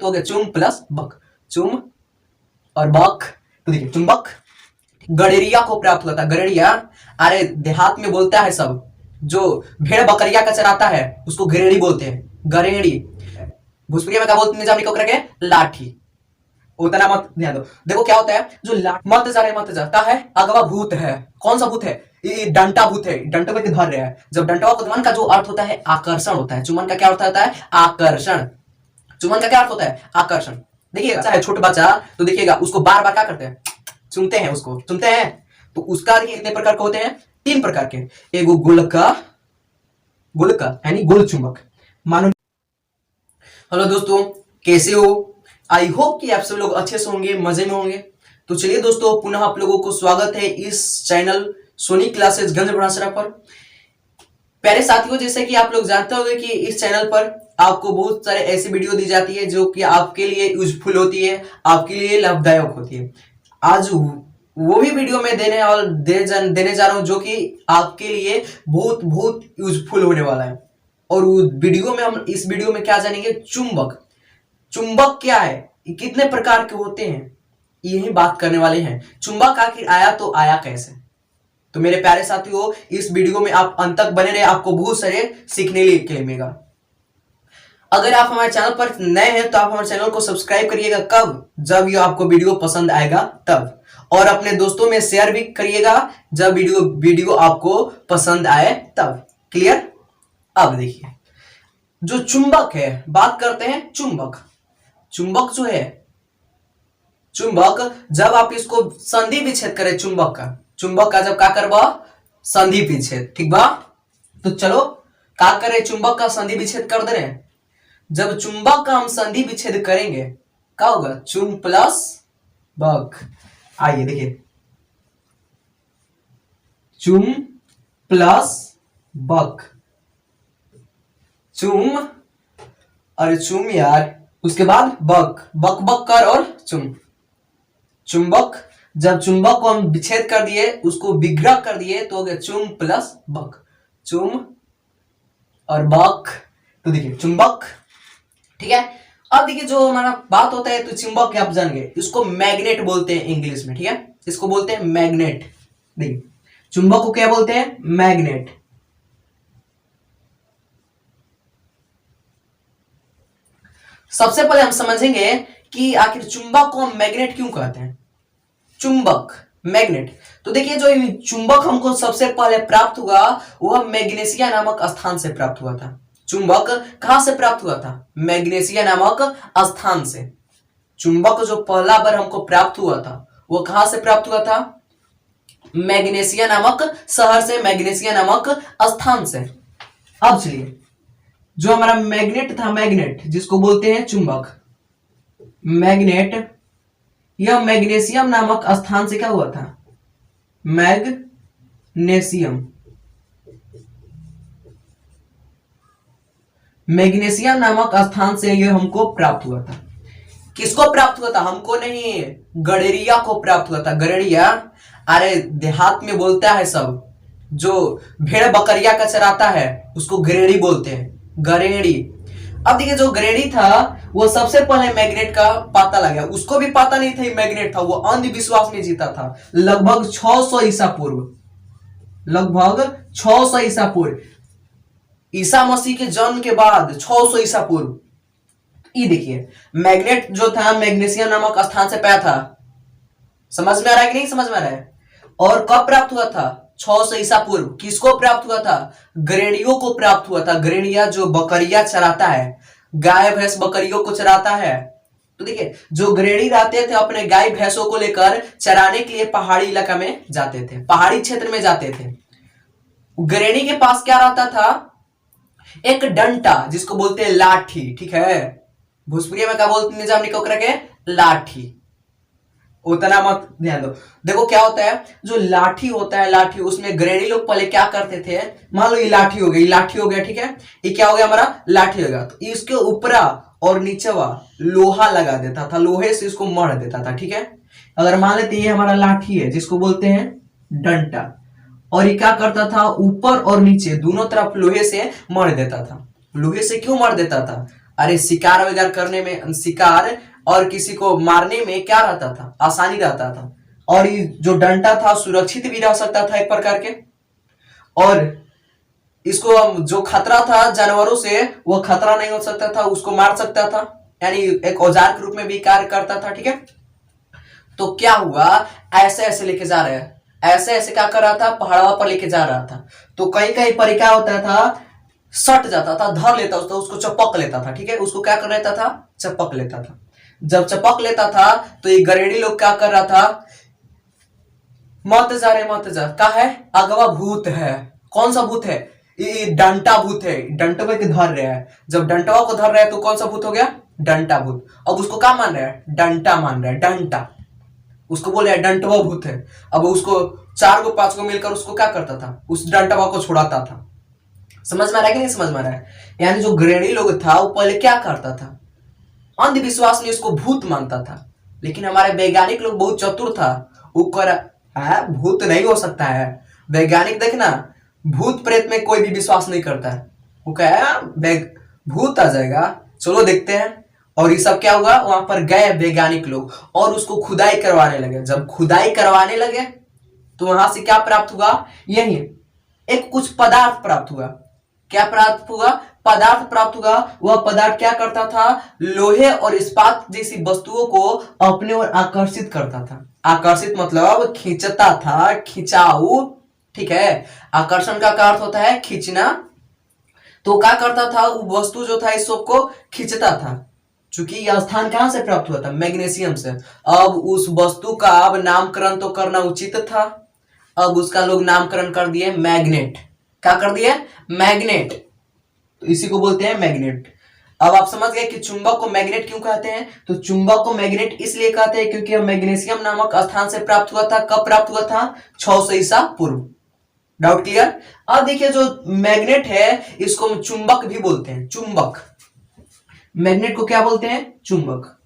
तो हो गया चुम प्लस बक, चुम और बक। तो देखिए चुंबक गड़ेरिया को प्राप्त हुआ था। गड़ेरिया, अरे देहात में बोलता है सब, जो भेड़ बकरिया का चराता है उसको गरेड़ी बोलते हैं, गरेड़ी। भोजपुरी में क्या बोलते हैं जानी को करके, लाठी। उतना मत ध्यान दो। देखो क्या होता है, जो मत जा रहे मत जा का है, अगवा भूत है। कौन सा भूत है, ये डंटा भूत है, डंटे में धर रहा है। जब डंटा को धरन का जो अर्थ होता है आकर्षण होता है। चुमन का क्या अर्थ होता है, आकर्षण। चुमन का क्या अर्थ होता है, आकर्षण। देखिएगा चाहे छोटा बच्चा, तो देखिएगा उसको बार बार क्या करते हैं, चुमते हैं, उसको चुमते हैं। तो उसका देखिए कितने प्रकार के होते हैं, 3 प्रकार के। एगो गोलका, गोलका यानी गोल चुंबक। मानो, हेलो दोस्तों, कैसे हो? आई होप कि आप सब लोग अच्छे से होंगे, मजे में होंगे। तो चलिए दोस्तों, पुनः आप लोगों को स्वागत है इस चैनल सोनी क्लासेस गंज बढ़ासरा पर। प्यारे साथियों, जैसे कि आप लोग जानते होंगे कि इस चैनल पर आपको बहुत सारे ऐसी वीडियो दी जाती है जो कि आपके लिए यूजफुल होती है, आपके लिए लाभदायक होती है। आज वो भी वीडियो में देने जा रहा हूं जो कि आपके लिए बहुत बहुत यूजफुल होने वाला है। और वीडियो में हम इस वीडियो में क्या जानेंगे, चुंबक। चुंबक क्या है, कितने प्रकार के होते हैं, यही बात करने वाले हैं। चुंबक आखिर आया तो आया कैसे? तो मेरे प्यारे साथियों, इस वीडियो में आप अंत तक बने रहे, आपको बहुत सारे सीखने के लिए मिलेगा। अगर आप हमारे चैनल पर नए हैं तो आप हमारे चैनल को सब्सक्राइब करिएगा। कब? जब ये आपको वीडियो पसंद आएगा तब। और अपने दोस्तों में शेयर भी करिएगा जब वीडियो आपको पसंद आए तब। क्लियर? अब देखिए, जो चुंबक है, बात करते हैं चुंबक। चुंबक जो है, चुंबक जब आप इसको संधि विच्छेद करें, चुंबक का जब क्या करबा, संधि विच्छेद, ठीक बा? तो चलो क्या करें, चुंबक का संधि विच्छेद कर दे रहे हैं। जब चुंबक का हम संधि विच्छेद करेंगे क्या होगा, चुम प्लस बक। आइए देखिए, चुम प्लस बक, चुम और चुम यार, उसके बाद बक, बक बक कर और चुम। चुंबक, जब चुंबक को हम विच्छेद कर दिए, उसको विग्रह कर दिए, तो हो गया चुम प्लस बक, चुम और बक। तो देखिए चुंबक, ठीक है। अब देखिए जो हमारा बात होता है, तो चुंबक आप जान गए, इसको मैग्नेट बोलते हैं इंग्लिश में, ठीक है। इसको बोलते हैं मैग्नेट। देखिए चुंबक को क्या बोलते हैं, मैग्नेट। सबसे पहले हम समझेंगे कि आखिर चुंबक को हम मैग्नेट क्यों कहते हैं। चुंबक, मैग्नेट। तो देखिए जो चुंबक हमको सबसे पहले प्राप्त हुआ, वह मैग्नेशिया नामक स्थान से प्राप्त हुआ था। चुंबक कहां से प्राप्त हुआ था, मैग्नेशिया नामक स्थान से। चुंबक जो पहला बार हमको प्राप्त हुआ था, वह कहां से प्राप्त हुआ था, मैग्नेशिया नामक शहर से, मैग्नेशिया नामक स्थान से। अब चलिए, जो हमारा मैग्नेट था, मैग्नेट जिसको बोलते हैं चुंबक, मैग्नेट, यह मैग्नेशियम नामक स्थान से क्या हुआ था, मैग्नेशियम, मैग्नेशियम नामक स्थान से यह हमको प्राप्त हुआ था। किसको प्राप्त हुआ था, हमको नहीं, गड़ेरिया को प्राप्त हुआ था। गड़ेरिया, अरे देहात में बोलता है सब, जो भेड़ बकरिया का चराता है उसको गरेड़ी बोलते हैं, गरेड़ी। अब देखिए जो गरेड़ी था, वो सबसे पहले मैग्नेट का पता लगा। उसको भी पता नहीं था मैग्नेट था, वो अंधविश्वास में जीता था। लगभग 600 ईसा पूर्व, लगभग 600 ईसा पूर्व, ईसा मसीह के जन्म के बाद 600 ईसा पूर्व। ये देखिए मैग्नेट जो था, मैग्नेशियम नामक स्थान से पाया था। समझ में आ रहा है कि नहीं समझ में आ रहा है? और कब प्राप्त हुआ था, 600 ईसा पूर्व। किसको प्राप्त हुआ था, गरेड़ियों को प्राप्त हुआ था। गरेड़िया जो बकरिया चराता है, गाय भैंस बकरियों को चराता है। तो देखिए जो गरेड़ी रहते थे, अपने गाय भैंसों को लेकर चराने के लिए पहाड़ी इलाका में जाते थे, पहाड़ी क्षेत्र में जाते थे। गरेड़ी के पास क्या रहता था, एक डंटा जिसको बोलते हैं लाठी, ठीक है। भोजपुरी में क्या बोलते हैं, निजाम निको करके, लाठी। उतना मत ध्यान दो। देखो क्या होता है, जो लाठी होता है, लाठी, उसमें गरेड़ी लोग पहले क्या करते थे, मान लो ये लाठी हो गई, लाठी हो गया, ठीक है। ये क्या हो गया, हमारा लाठी हो गया। तो इसके ऊपरा और नीचेवा लोहा लगा देता था, लोहे से इसको मढ़ देता था, ठीक है। अगर मान लेते ये हमारा लाठी है जिसको बोलते हैं डंटा, और ये क्या करता था, ऊपर और नीचे दोनों तरफ लोहे से मढ़ देता था। लोहे से क्यों मढ़ देता था, अरे शिकार वगैरह करने में, शिकार और किसी को मारने में क्या रहता था, आसानी रहता था। और ये जो डंडा था सुरक्षित भी रह सकता था एक प्रकार के, और इसको जो खतरा था जानवरों से वो खतरा नहीं हो सकता था, उसको मार सकता था, यानी एक औजार के रूप में भी कार्य करता था। ठीक है, तो क्या हुआ, ऐसे ऐसे लेके जा रहे हैं, ऐसे ऐसे क्या कर रहा था, पहाड़वा पर लेके जा रहा था। तो कहीं कहीं पर क्या होता था, सट जाता था, धर लेता था, उसको चपक लेता था। ठीक है, उसको क्या कर लेता था, चपक लेता था। जब चपक लेता था तो ये गरेड़ी लोग क्या कर रहा था, मत जा रे मत जा, क्या है, अगवा भूत है। कौन सा भूत है, ये डंटा भूत है, डंटवे के धर रहा है। जब डंटवा को धर रहा है तो कौन सा भूत हो गया, डंटा भूत। अब उसको क्या मान रहा है, डंटा मान रहा है, डंटा, उसको बोल रहा है डंटवा भूत है। अब उसको 4 को 5 को मिलकर उसको क्या करता था, उस डंटवा को छुड़ाता था। समझ में आ रहा है कि नहीं समझ में आ रहा है। यानी जो ग्रेडी लोग था वो पहले क्या करता था, अंधविश्वास में इसको भूत मानता था। लेकिन हमारे वैज्ञानिक लोग बहुत चतुर था, वो कर भूत नहीं हो सकता है। वैज्ञानिक देखना, भूत प्रेत में कोई भी विश्वास नहीं करता है। वो कहा भूत आ जाएगा, चलो देखते हैं। और ये सब क्या हुआ, वहां पर गए वैज्ञानिक लोग और उसको खुदाई करवाने लगे। जब खुदाई करवाने लगे तो वहां से क्या प्राप्त हुआ, यही एक कुछ पदार्थ प्राप्त हुआ। क्या प्राप्त हुआ, पदार्थ प्राप्त हुआ। वह पदार्थ क्या करता था, लोहे और इस्पात जैसी वस्तुओं को अपने ओर आकर्षित करता था। आकर्षित मतलब खींचता था, खिंचाऊ। ठीक है, आकर्षण का अर्थ होता है खींचना। तो क्या करता था, वो वस्तु जो था इस सब को खींचता था। चूंकि यह स्थान कहां से प्राप्त हुआ था, मैग्नीशियम से। अब उस वस्तु का अब नामकरण तो करना उचित था। अब उसका लोग नामकरण कर दिए मैग्नेट। क्या कर दिए, मैग्नेट। तो इसी को बोलते हैं मैग्नेट। अब आप समझ गए कि चुंबक को मैग्नेट क्यों कहते हैं। तो चुंबक को मैग्नेट इसलिए कहते हैं क्योंकि मैग्नीशियम नामक स्थान से प्राप्त हुआ था। कब प्राप्त हुआ था, 600 ईसा पूर्व। Doubt clear. अब देखिए जो मैग्नेट है इसको हम चुंबक भी बोलते हैं, चुंबक। मैग्नेट को क्या बोलते हैं, चुंबक।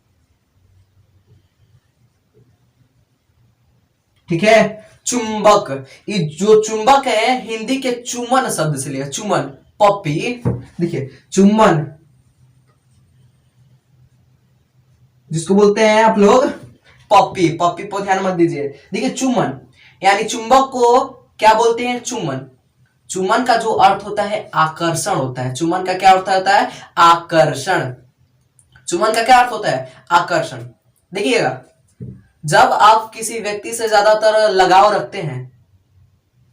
ठीक है, चुंबक। ये जो चुंबक है हिंदी के चुमन शब्द से लिया, चुमन, पप्पी। देखिए चुम्बन जिसको बोलते हैं आप लोग पप्पी, पप्पी पर ध्यान मत दीजिए। देखिए चुम्बन यानी चुंबक को क्या बोलते हैं, चुम्बन। चुम्बन का जो अर्थ होता है आकर्षण होता है। चुम्बन का क्या अर्थ होता है, आकर्षण। चुम्बन का क्या अर्थ होता है, आकर्षण। देखिएगा जब आप किसी व्यक्ति से ज्यादातर लगाव रखते हैं,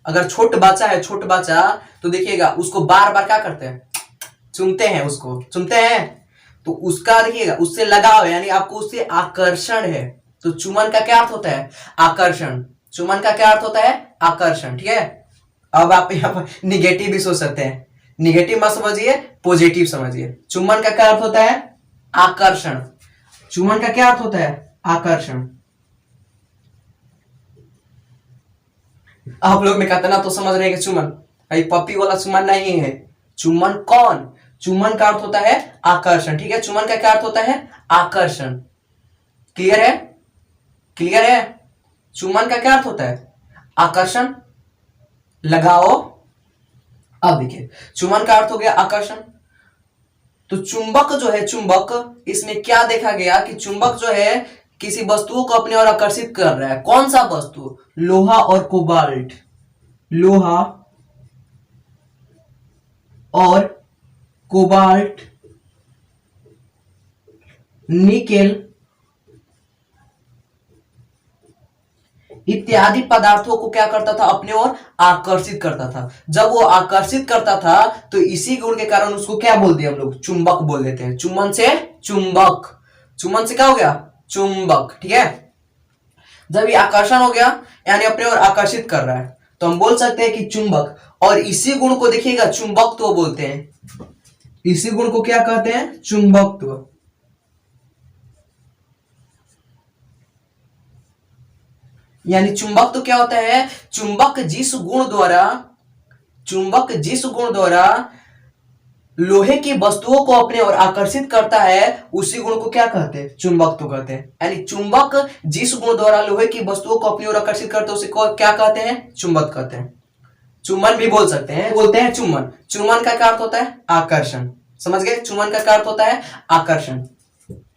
अगर छोट बच्चा है, छोट बच्चा, तो देखिएगा उसको बार बार क्या करते हैं, चूमते हैं, उसको चूमते हैं। तो उसका देखिएगा उससे लगाव है, यानी आपको उससे आकर्षण है। तो चुम्बन का क्या अर्थ होता है, आकर्षण। चुम्बन का क्या अर्थ होता है, आकर्षण। ठीक है, अब आप यहाँ पर निगेटिव भी सोच सकते हैं, निगेटिव मत समझिए, पॉजिटिव समझिए। चुम्बन का क्या अर्थ होता है, आकर्षण। चुम्बन का क्या अर्थ होता है, आकर्षण। आप लोग में कितना तो समझ रहे हैं कि चुम्बन पप्पी वाला चुम्बन नहीं है। चुम्बन कौन, चुम्बन का अर्थ होता है आकर्षण। ठीक है, चुम्बन का क्या अर्थ होता है, आकर्षण। क्लियर है, क्लियर है। चुम्बन का क्या अर्थ होता है, आकर्षण, लगाओ। अब देखिए चुम्बन का अर्थ हो गया आकर्षण। तो चुंबक जो है, चुंबक, इसमें क्या देखा गया कि चुंबक जो है किसी वस्तुओं को अपने ओर आकर्षित कर रहा है। कौन सा वस्तु, लोहा और कोबाल्ट, लोहा और कोबाल्ट, निकेल इत्यादि पदार्थों को क्या करता था, अपने ओर आकर्षित करता था। जब वो आकर्षित करता था तो इसी गुण के कारण उसको क्या बोल दिया हम लोग, चुंबक बोल देते हैं। चुंबन से चुंबक, चुंबन से क्या हो गया, चुंबक। ठीक है, जब ये आकर्षण हो गया यानी अपने ओर आकर्षित कर रहा है, तो हम बोल सकते हैं कि चुंबक। और इसी गुण को देखिएगा चुंबकत्व बोलते हैं। इसी गुण को क्या कहते हैं, चुंबकत्व। यानी चुंबक तो क्या होता है, चुंबक जिस गुण द्वारा, चुंबक जिस गुण द्वारा लोहे की वस्तुओं को अपने ओर आकर्षित करता है उसी गुण को क्या कहते हैं, चुंबक तो कहते हैं। यानी चुंबक जिस गुण द्वारा लोहे की वस्तुओं को अपनी ओर आकर्षित करते हैं उसे को क्या कहते हैं, चुंबक कहते हैं। चुंबन भी बोल सकते हैं, बोलते हैं चुंबन। चुंबन का क्या अर्थ होता है, आकर्षण। समझ गए? चुंबन का अर्थ होता है आकर्षण।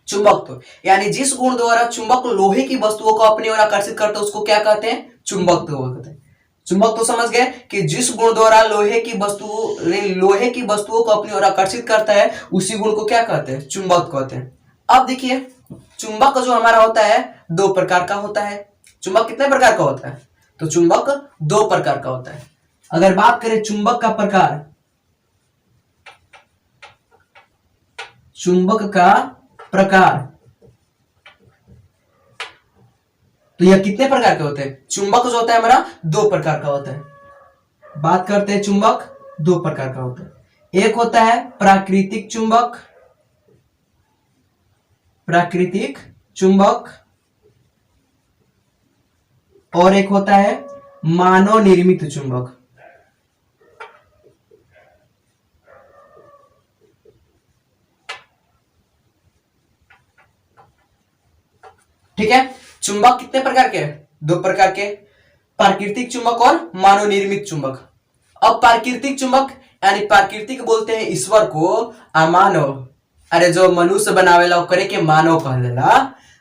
चुंबकत्व यानी जिस गुण द्वारा चुंबक लोहे की वस्तुओं को अपनी ओर आकर्षित करते हैं उसको क्या कहते हैं? चुंबकत्व कहते हैं। चुंबक तो समझ गए कि जिस गुण द्वारा लोहे की वस्तुओं को अपनी ओर आकर्षित करता है उसी गुण को क्या कहते हैं? चुंबक कहते हैं। अब देखिए चुंबक जो हमारा होता है दो प्रकार का होता है। चुंबक कितने प्रकार का होता है? तो चुंबक दो प्रकार का होता है। अगर बात करें चुंबक का प्रकार, चुंबक का प्रकार तो यह कितने प्रकार के होते हैं? चुंबक जो होता है हमारा दो प्रकार का होता है। बात करते हैं चुंबक दो प्रकार का होता है। एक होता है प्राकृतिक चुंबक, प्राकृतिक चुंबक, और एक होता है मानव निर्मित चुंबक। ठीक है, चुंबक कितने प्रकार के हैं? दो प्रकार के, प्राकृतिक चुंबक और मानव निर्मित चुंबक। अब प्राकृतिक चुंबक यानी प्राकृतिक बोलते हैं ईश्वर को, अमानव अरे जो मनुष्य बनावेला ओकरे के मानव कहला।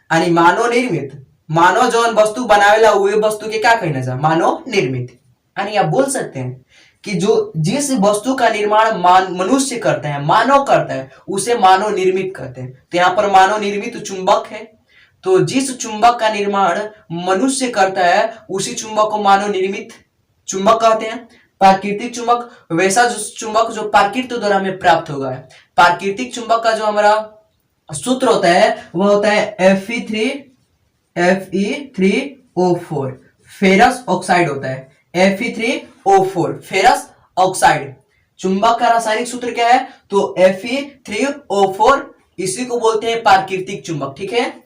यानी मानव निर्मित, मानव जौन वस्तु बनावेला उहे वस्तु के क्या कहना जा? मानव निर्मित। यानी आप बोल सकते हैं कि जो जिस वस्तु का निर्माण मनुष्य करते हैं, मानव करता है, उसे मानव निर्मित कहते हैं। तो यहाँ पर मानव निर्मित चुंबक है, तो जिस चुंबक का निर्माण मनुष्य करता है उसी चुंबक को मानव निर्मित चुंबक कहते हैं। प्राकृतिक चुंबक वैसा जो चुंबक जो प्रकृति द्वारा हमें प्राप्त होगा है। प्राकृतिक चुंबक का जो हमारा सूत्र होता है वह होता है Fe3O4 फेरस ऑक्साइड होता है। Fe3O4 ferrous oxide. चुंबक का रासायनिक सूत्र क्या है? तो Fe3O4, इसी को बोलते हैं प्राकृतिक चुंबक। ठीक है,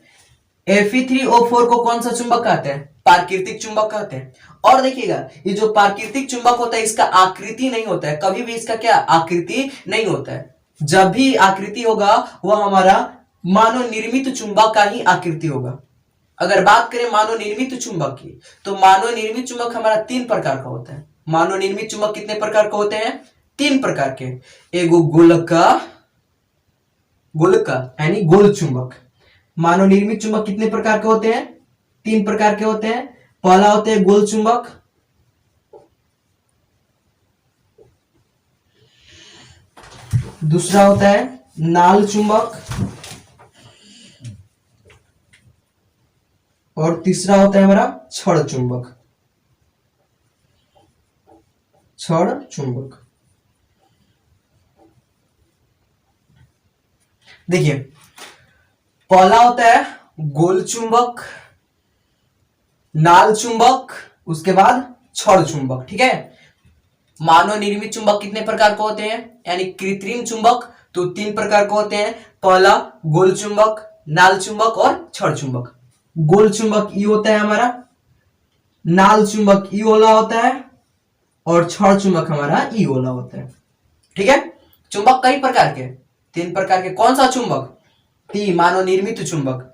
Fe3O4 को कौन सा चुंबक कहते हैं? प्राकृतिक चुंबक कहते हैं। और देखिएगा ये जो प्राकृतिक चुंबक होता है इसका आकृति नहीं होता है, कभी भी इसका क्या आकृति नहीं होता है। जब भी आकृति होगा वह हमारा मानव निर्मित चुंबक का ही आकृति होगा। अगर बात करें मानव निर्मित चुंबक की, तो मानव निर्मित चुंबक हमारा तीन प्रकार का होता है। मानव निर्मित चुंबक कितने प्रकार के होते हैं? तीन प्रकार के। एगो गोलका यानी गोल चुंबक। मानव निर्मित चुंबक कितने प्रकार के होते हैं? तीन प्रकार के होते हैं। पहला होता है गोल चुंबक, दूसरा होता है नाल चुंबक, और तीसरा होता है हमारा छड़ चुंबक। छड़ चुंबक देखिए पहला होता है गोल चुंबक, नाल चुंबक, उसके बाद छड़ चुंबक। ठीक है, मानव निर्मित चुंबक कितने प्रकार के होते हैं? यानी कृत्रिम चुंबक तो तीन प्रकार के होते हैं। पहला गोल चुंबक, नाल चुंबक और छड़ चुंबक। गोल चुंबक ई होता है हमारा, नाल चुंबक ई वाला होता है, और छड़ चुंबक हमारा ई वाला होता है। ठीक है, चुंबक कई प्रकार के, तीन प्रकार के। कौन सा चुंबक? मानव निर्मित चुंबक।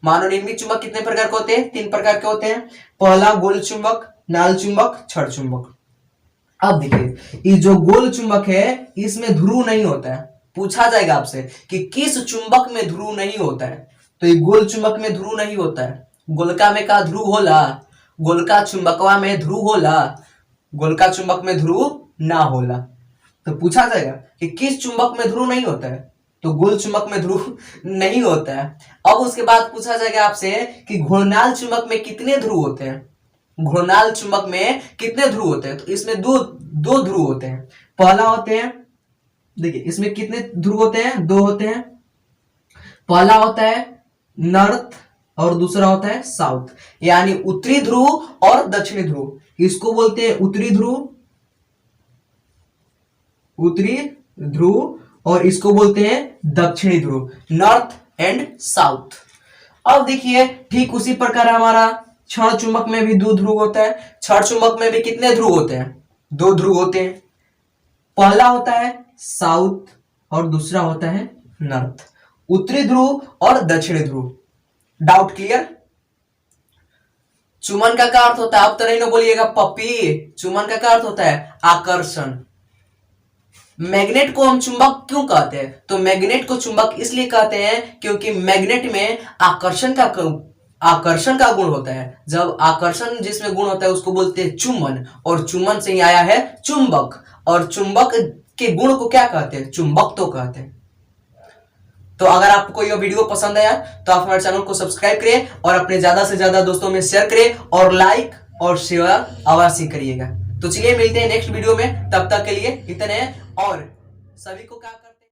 मानव निर्मित चुंबक कितने प्रकार के होते हैं? तीन प्रकार के होते हैं। पहला गोल चुंबक, नाल चुंबक, छड़ चुंबक। अब देखिए ये जो गोल चुंबक है इसमें ध्रुव नहीं होता है। पूछा जाएगा आपसे कि किस चुंबक में ध्रुव नहीं होता है, तो ये गोल चुंबक में ध्रुव नहीं होता है। गोलका में का ध्रुव होला? गोलका चुंबकवा में ध्रुव होला, गोलका चुंबक में ध्रुव ना होला। तो पूछा जाएगा कि किस चुंबक में ध्रुव नहीं होता है, तो गोल चुंबक में ध्रुव नहीं होता है। अब उसके बाद पूछा जाएगा आपसे कि घूर्णनाल चुंबक में कितने ध्रुव होते हैं? घूर्णनाल चुंबक में कितने ध्रुव होते हैं? तो इसमें दो ध्रुव होते हैं। पहला होते हैं, देखिए इसमें कितने ध्रुव होते हैं? दो होते हैं। पहला होता है नॉर्थ और दूसरा होता है साउथ, यानी उत्तरी ध्रुव और दक्षिणी ध्रुव। इसको बोलते हैं उत्तरी ध्रुव, उत्तरी ध्रुव, और इसको बोलते हैं दक्षिणी ध्रुव, नॉर्थ एंड साउथ। अब देखिए ठीक उसी प्रकार हमारा छड़ चुंबक में भी दो ध्रुव होता है। छड़ चुंबक में भी कितने ध्रुव होते हैं? दो ध्रुव होते हैं। पहला होता है साउथ और दूसरा होता है नॉर्थ, उत्तरी ध्रुव और दक्षिणी ध्रुव। Doubt clear? चुंबन का क्या अर्थ होता है? अब तो नहीं ना बोलिएगा पप्पी। चुंबन का क्या अर्थ होता है? आकर्षण। मैग्नेट को हम चुंबक क्यों कहते हैं? तो मैग्नेट को चुंबक इसलिए कहते हैं क्योंकि मैग्नेट में आकर्षण का गुण होता है। जब आकर्षण जिसमें गुण होता है उसको बोलते हैं चुंबन, और चुंबन से ही आया है चुंबक, और चुंबक के गुण को क्या कहते हैं? चुंबक तो कहते हैं। तो अगर आपको यह वीडियो पसंद आया तो आप हमारे चैनल को सब्सक्राइब करिए और अपने ज्यादा से ज्यादा दोस्तों में शेयर करिए और लाइक और शेयर अवश्य करिएगा। तो चलिए मिलते हैं नेक्स्ट वीडियो में, तब तक के लिए इतने, और सभी को क्या